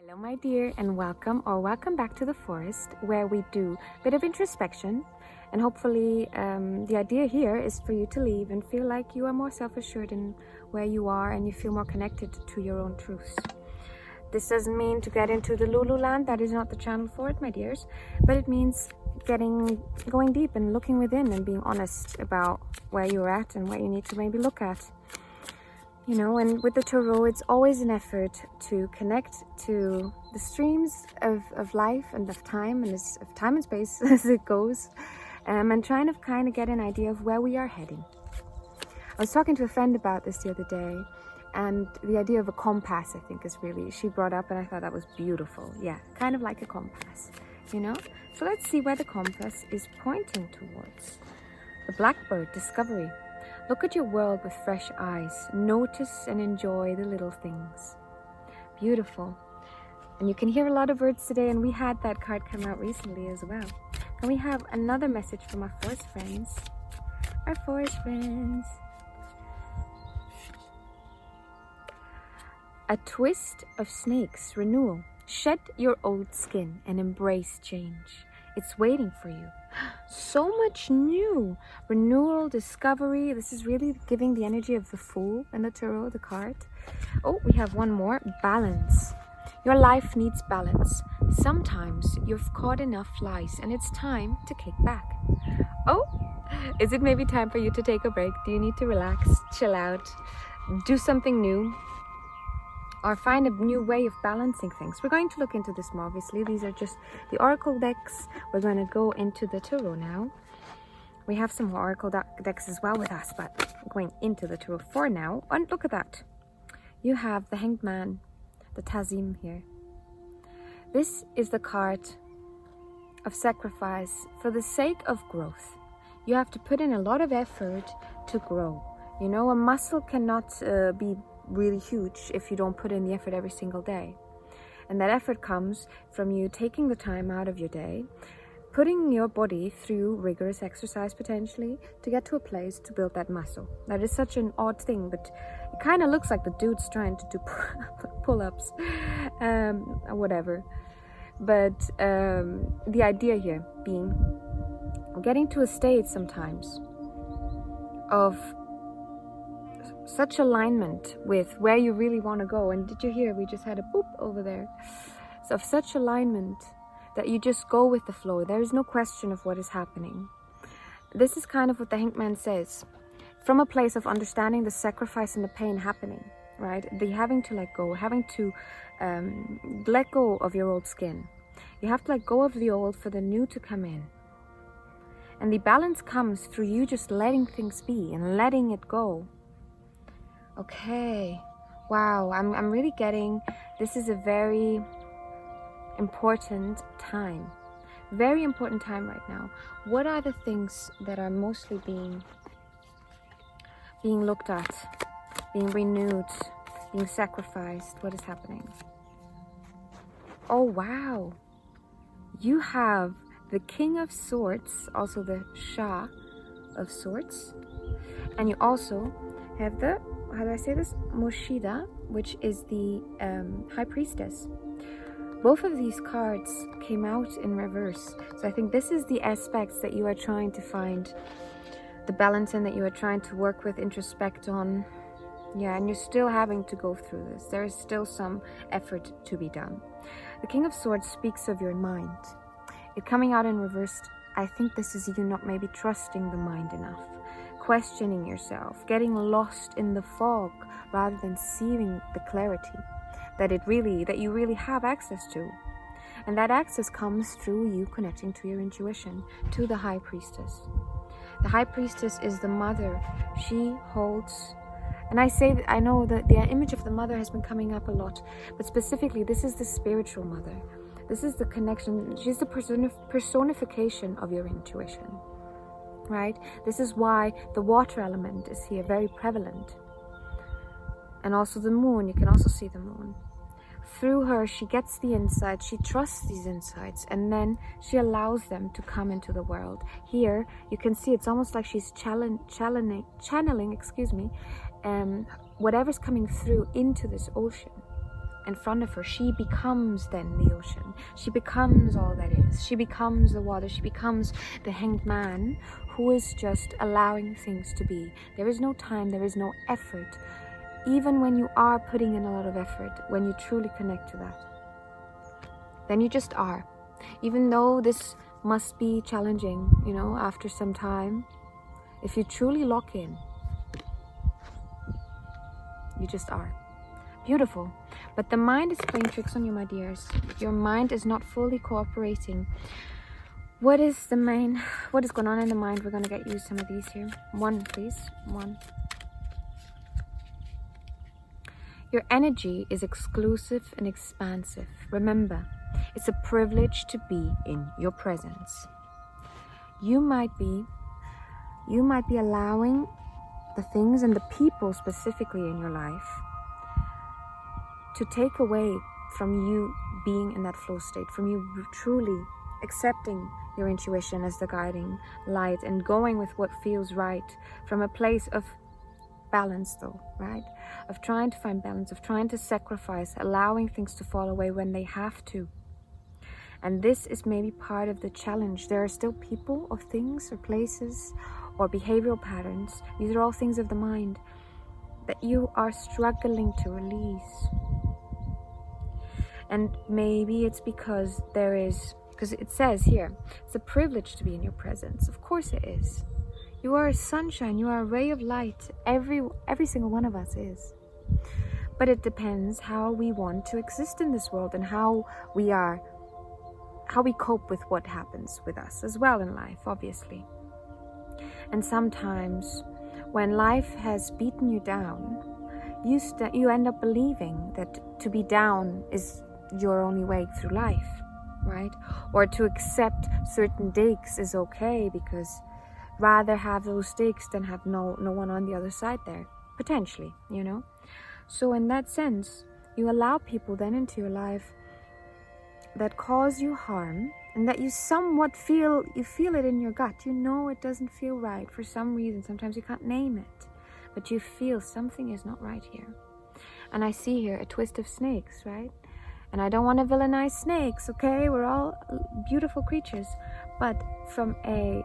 Hello my dear, and welcome back to the forest, where we do a bit of introspection, and hopefully the idea here is for you to leave and feel like you are more self-assured in where you are and you feel more connected to your own truths. This doesn't mean to get into the Lululand, that is not the channel for it, my dears, but it means going deep and looking within and being honest about where you're at and what you need to maybe look at. You know, and with the tarot, it's always an effort to connect to the streams of life and of time and space as it goes, and trying to kind of get an idea of where we are heading. I was talking to a friend about this the other day, and the idea of a compass, I think, is really, she brought up, and I thought that was beautiful. Yeah, kind of like a compass, you know? So let's see where the compass is pointing towards. The blackbird, discovery. Look at your world with fresh eyes. Notice and enjoy the little things. Beautiful. And you can hear a lot of words today, and we had that card come out recently as well. Can we have another message from our forest friends? Our forest friends. A twist of snakes, renewal. Shed your old skin and embrace change. It's waiting for you. So much new. Renewal, discovery. This is really giving the energy of the Fool and the Tarot, the card. Oh, we have one more. Balance. Your life needs balance. Sometimes you've caught enough lies and it's time to kick back. Oh, is it maybe time for you to take a break? Do you need to relax, chill out, do something new? Or find a new way of balancing things. We're going to look into this more, obviously. These are just the oracle decks. We're going to go into the tarot now. We have some more oracle decks as well with us, but going into the tarot for now. And look at that. You have the Hanged Man, the Tazim here. This is the card of sacrifice for the sake of growth. You have to put in a lot of effort to grow. You know, a muscle cannot be really huge if you don't put in the effort every single day. And that effort comes from you taking the time out of your day, putting your body through rigorous exercise potentially to get to a place to build that muscle. That is such an odd thing, but it kind of looks like the dude's trying to do pull-ups or whatever. But the idea here being getting to a state sometimes of such alignment with where you really want to go. And did you hear, we just had a boop over there. So of such alignment that you just go with the flow. There is no question of what is happening. This is kind of what the Hanged Man says. From a place of understanding the sacrifice and the pain happening, right? The having to let go, having to let go of your old skin. You have to let go of the old for the new to come in. And the balance comes through you just letting things be and letting it go. Okay, wow, I'm really getting, this is a very important time. Very important time right now. What are the things that are mostly being looked at, being renewed, being sacrificed? What is happening? Oh, wow. You have the King of Swords, also the Shah of Swords. And you also have the, how do I say this? Moshida, which is the High Priestess. Both of these cards came out in reverse. So I think this is the aspects that you are trying to find the balance in, that you are trying to work with, introspect on. Yeah, and you're still having to go through this. There is still some effort to be done. The King of Swords speaks of your mind. It coming out in reverse, I think this is you not maybe trusting the mind enough. Questioning yourself, getting lost in the fog rather than seeing the clarity that you really have access to. And that access comes through you connecting to your intuition, to the High Priestess. The High Priestess is the mother. She holds, and I know that the image of the mother has been coming up a lot, but specifically this is the spiritual mother. This is the connection. She's the personification of your intuition. Right? This is why the water element is here very prevalent. And also the moon, you can also see the moon. Through her, she gets the insights, she trusts these insights, and then she allows them to come into the world. Here, you can see it's almost like she's channeling, whatever's coming through into this ocean. in front of her, she becomes then the ocean. She becomes all that is. She becomes the water. She becomes the hanged man who is just allowing things to be. There is no time, there is no effort. Even when you are putting in a lot of effort, when you truly connect to that, then you just are. Even though this must be challenging, you know, after some time, if you truly lock in, you just are. Beautiful. But the mind is playing tricks on you, my dears. Your mind is not fully cooperating. What is going on in the mind? We're going to get you some of these here. One, please. One. Your energy is exclusive and expansive. Remember, it's a privilege to be in your presence. You might be allowing the things and the people specifically in your life to take away from you being in that flow state, from you truly accepting your intuition as the guiding light and going with what feels right from a place of balance, though, right? Of trying to find balance, of trying to sacrifice, allowing things to fall away when they have to. And this is maybe part of the challenge. There are still people or things or places or behavioral patterns. These are all things of the mind that you are struggling to release. And maybe it's because it says here, it's a privilege to be in your presence. Of course it is. You are a sunshine, you are a ray of light. Every single one of us is. But it depends how we want to exist in this world and how we cope with what happens with us as well in life, obviously. And sometimes when life has beaten you down, you end up believing that to be down is your only way through life, right? Or to accept certain digs is okay, because rather have those digs than have no one on the other side there, potentially, you know? So in that sense, you allow people then into your life that cause you harm, and that you somewhat feel it in your gut. You know it doesn't feel right for some reason. Sometimes you can't name it, but you feel something is not right here. And I see here a twist of snakes, right? And I don't want to villainize snakes, okay? We're all beautiful creatures. But from a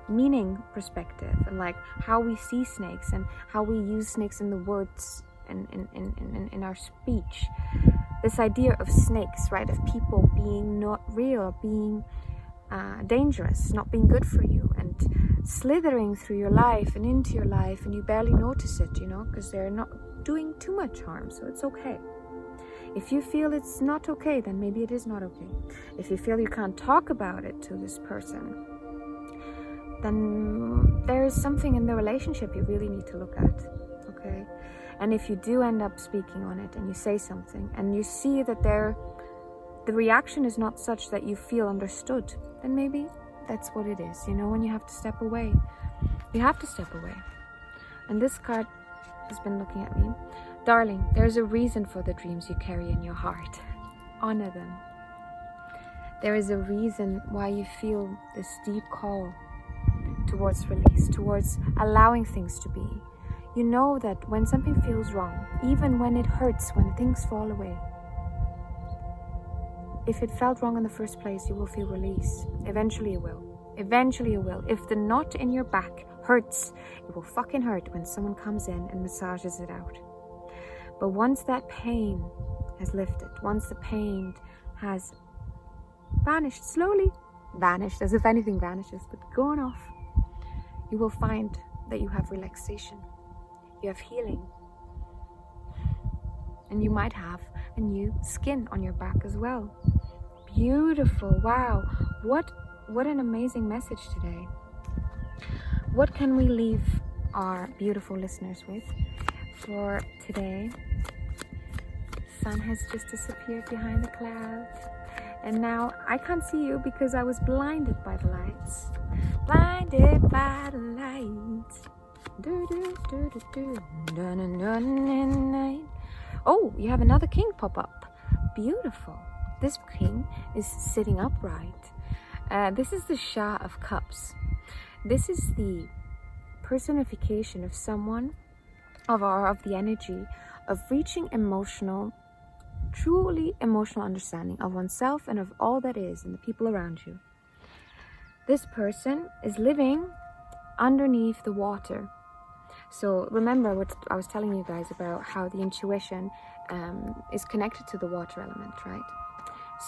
meaning perspective, and like how we see snakes and how we use snakes in the words in our speech, this idea of snakes, right, of people being not real, being dangerous, not being good for you, and slithering through your life and into your life, and you barely notice it, you know, because they're not doing too much harm, so it's okay. If you feel it's not okay, then maybe it is not okay. If you feel you can't talk about it to this person, then there is something in the relationship you really need to look at, okay? And if you do end up speaking on it and you say something and you see that the reaction is not such that you feel understood, then maybe that's what it is, you know, when you have to step away. You have to step away. And this card has been looking at me. Darling, there's a reason for the dreams you carry in your heart. Honor them. There is a reason why you feel this deep call towards release, towards allowing things to be. You know that when something feels wrong, even when it hurts, when things fall away, if it felt wrong in the first place, you will feel release. Eventually you will. Eventually you will. If the knot in your back hurts, it will fucking hurt when someone comes in and massages it out. But once that pain has lifted, once the pain has vanished, slowly vanished, as if anything vanishes, but gone off, you will find that you have relaxation, you have healing, and you might have a new skin on your back as well. Beautiful. Wow, what an amazing message today. What can we leave our beautiful listeners with for today? Sun has just disappeared behind the clouds, and now I can't see you because I was blinded by the lights. Blinded by the lights. Oh, you have another king pop up. Beautiful. This king is sitting upright. This is the Shah of Cups. This is the personification of someone of the energy of reaching emotional truly emotional understanding of oneself and of all that is and the people around you. This person is living underneath the water. So remember what I was telling you guys about how the intuition is connected to the water element, right?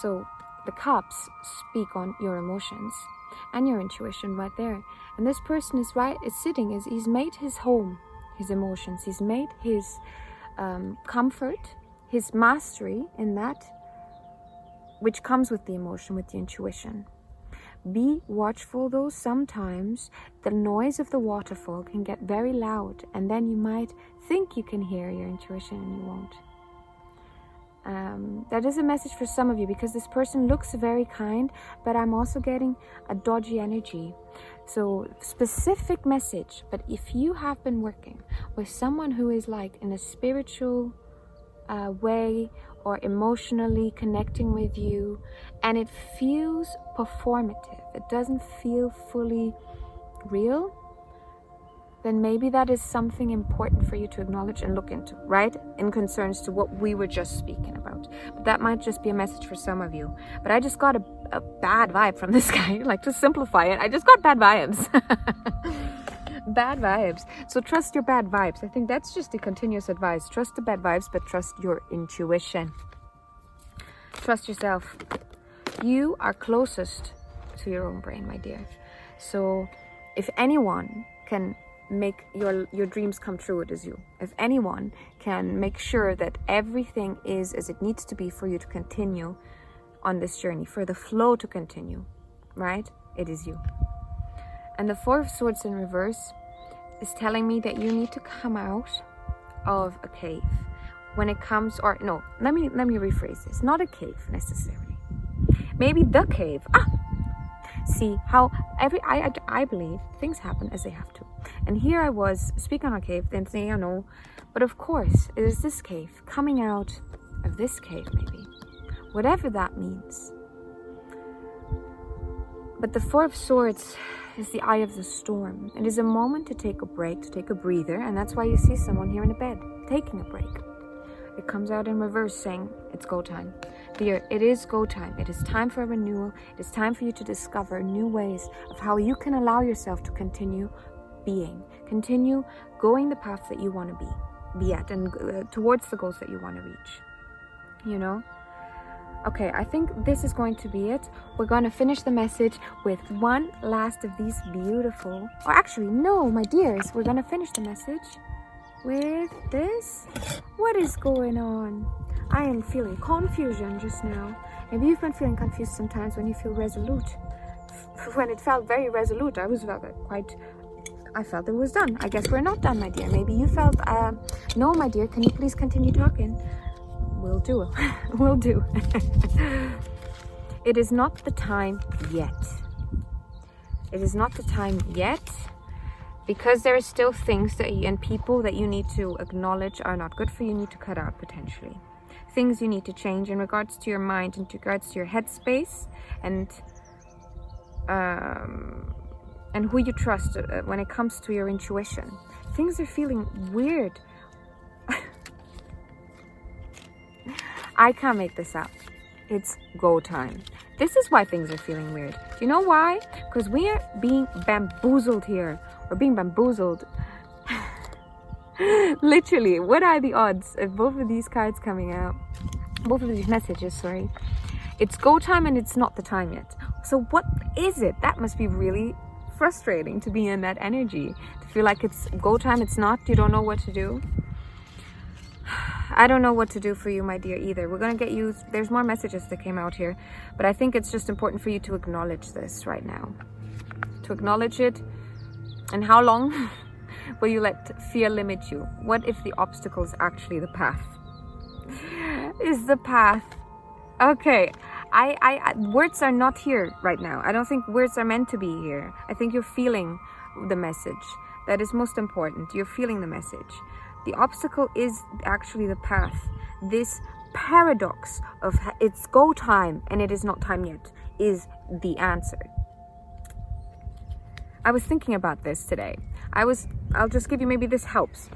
So the cups speak on your emotions and your intuition right there. And this person is sitting, he's made his home, his emotions. He's made his comfort, his mastery in that which comes with the emotion, with the intuition. Be watchful though. Sometimes the noise of the waterfall can get very loud, and then you might think you can hear your intuition and you won't. That is a message for some of you, because this person looks very kind, but I'm also getting a dodgy energy. So specific message, but if you have been working with someone who is like in a spiritual way or emotionally connecting with you, and it feels performative, it doesn't feel fully real, then maybe that is something important for you to acknowledge and look into, right? In concerns to what we were just speaking about. But that might just be a message for some of you. But I just got a bad vibe from this guy. Like, to simplify it, I just got bad vibes. Bad vibes. So trust your bad vibes. I think that's just the continuous advice. Trust the bad vibes, but trust your intuition. Trust yourself. You are closest to your own brain, my dear. So if anyone can make your dreams come true, it is you. If anyone can make sure that everything is as it needs to be for you to continue on this journey, for the flow to continue, right? It is you. And the Four of Swords in reverse is telling me that you need to come out of a cave when it comes, or no, let me rephrase this. Not a cave necessarily. Maybe the cave. See how I believe things happen as they have to. And here I was speaking on a cave, then saying, I know, but of course it is this cave, coming out of this cave, maybe, whatever that means. But the Four of Swords is the eye of the storm. It is a moment to take a break, to take a breather, and that's why you see someone here in a bed taking a break. It comes out in reverse saying it's go time. Dear, it is go time. It is time for a renewal. It is time for you to discover new ways of how you can allow yourself to continue being, continue going the path that you want to be at, and towards the goals that you want to reach. You know? Okay, I think this is going to be it. We're going to finish the message with one last of these beautiful, or actually, no, my dears, we're going to finish the message with this. What is going on? I am feeling confusion just now. Maybe you've been feeling confused sometimes when you feel resolute. When it felt very resolute, I felt it was done. I guess we're not done, my dear. Maybe you felt, no, my dear, can you please continue talking? We'll do it. We'll do. It is not the time yet. It is not the time yet, because there are still things and people that you need to acknowledge are not good for you, need to cut out potentially. Things you need to change in regards to your mind, in regards to your headspace, and who you trust when it comes to your intuition. Things are feeling weird. I can't make this up. It's go time. This is why things are feeling weird. Do you know why? Because we are being bamboozled here. We're being bamboozled. Literally, what are the odds of both of these cards coming out? Both of these messages, sorry. It's go time and it's not the time yet. So what is it? That must be really frustrating to be in that energy. To feel like it's go time, it's not. You don't know what to do. I don't know what to do for you, my dear, either. We're going to get you... There's more messages that came out here. But I think it's just important for you to acknowledge this right now. To acknowledge it. And how long will you let fear limit you? What if the obstacle is actually the path? Is the path... Okay. Words are not here right now. I don't think words are meant to be here. I think you're feeling the message. That is most important. You're feeling the message. The obstacle is actually the path. This paradox of it's go time and it is not time yet is the answer. I was thinking about this today. I'll just give you, maybe this helps.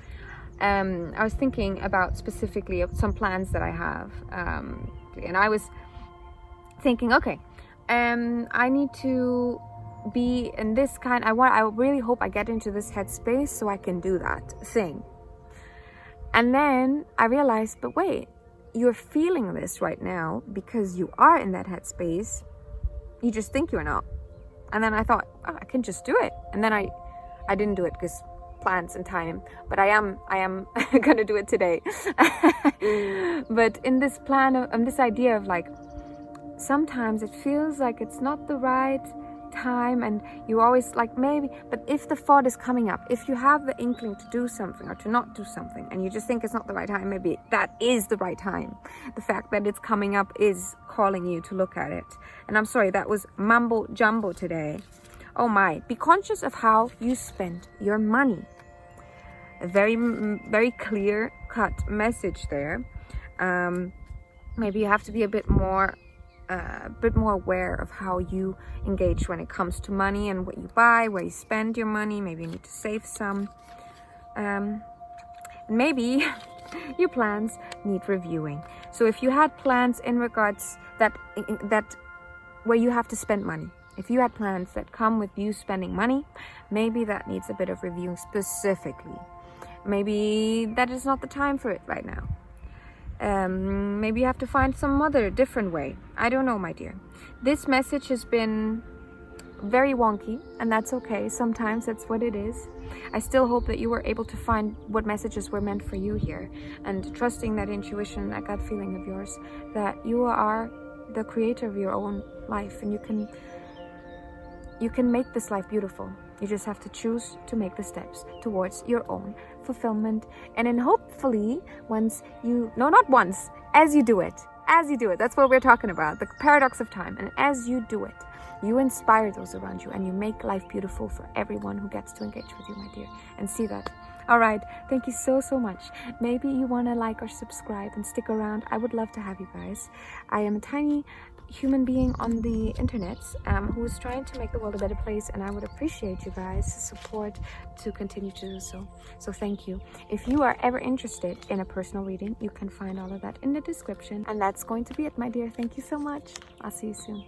I was thinking about specifically of some plans that I have, and I was thinking, okay, I need to be in this kind. I really hope I get into this headspace so I can do that thing. And then I realized, but wait, you're feeling this right now because you are in that headspace. You just think you're not. And then I thought, oh, I can just do it. And then I didn't do it because plans and time, but I am gonna do it today. But in this plan of this idea of like, sometimes it feels like it's not the right time, and you always like maybe, but if the thought is coming up, if you have the inkling to do something or to not do something, and you just think it's not the right time, maybe that is the right time. The fact that it's coming up is calling you to look at it. And I'm sorry, that was mumbo jumbo today. Oh my, be conscious of how you spend your money. A very clear cut message there. Maybe you have to be a bit more aware of how you engage when it comes to money and what you buy, where you spend your money. Maybe you need to save some. Maybe your plans need reviewing. So if you had plans in regards that where you have to spend money, if you had plans that come with you spending money, maybe that needs a bit of reviewing specifically. Maybe that is not the time for it right now. Maybe you have to find some other different way. I don't know, my dear. This message has been very wonky, and that's okay. Sometimes that's what it is. I still hope that you were able to find what messages were meant for you here, and trusting that intuition, that gut feeling of yours, that you are the creator of your own life, and you can make this life beautiful. You just have to choose to make the steps towards your own fulfillment. And then hopefully as you do it, that's what we're talking about, the paradox of time. And as you do it, you inspire those around you, and you make life beautiful for everyone who gets to engage with you, my dear, and see that. All right, thank you so much. Maybe you want to like or subscribe and stick around. I would love to have you guys. I am a tiny human being on the internet who is trying to make the world a better place, and I would appreciate you guys' support to continue to do so. So thank you. If you are ever interested in a personal reading, you can find all of that in the description. And that's going to be it, my dear. Thank you so much. I'll see you soon.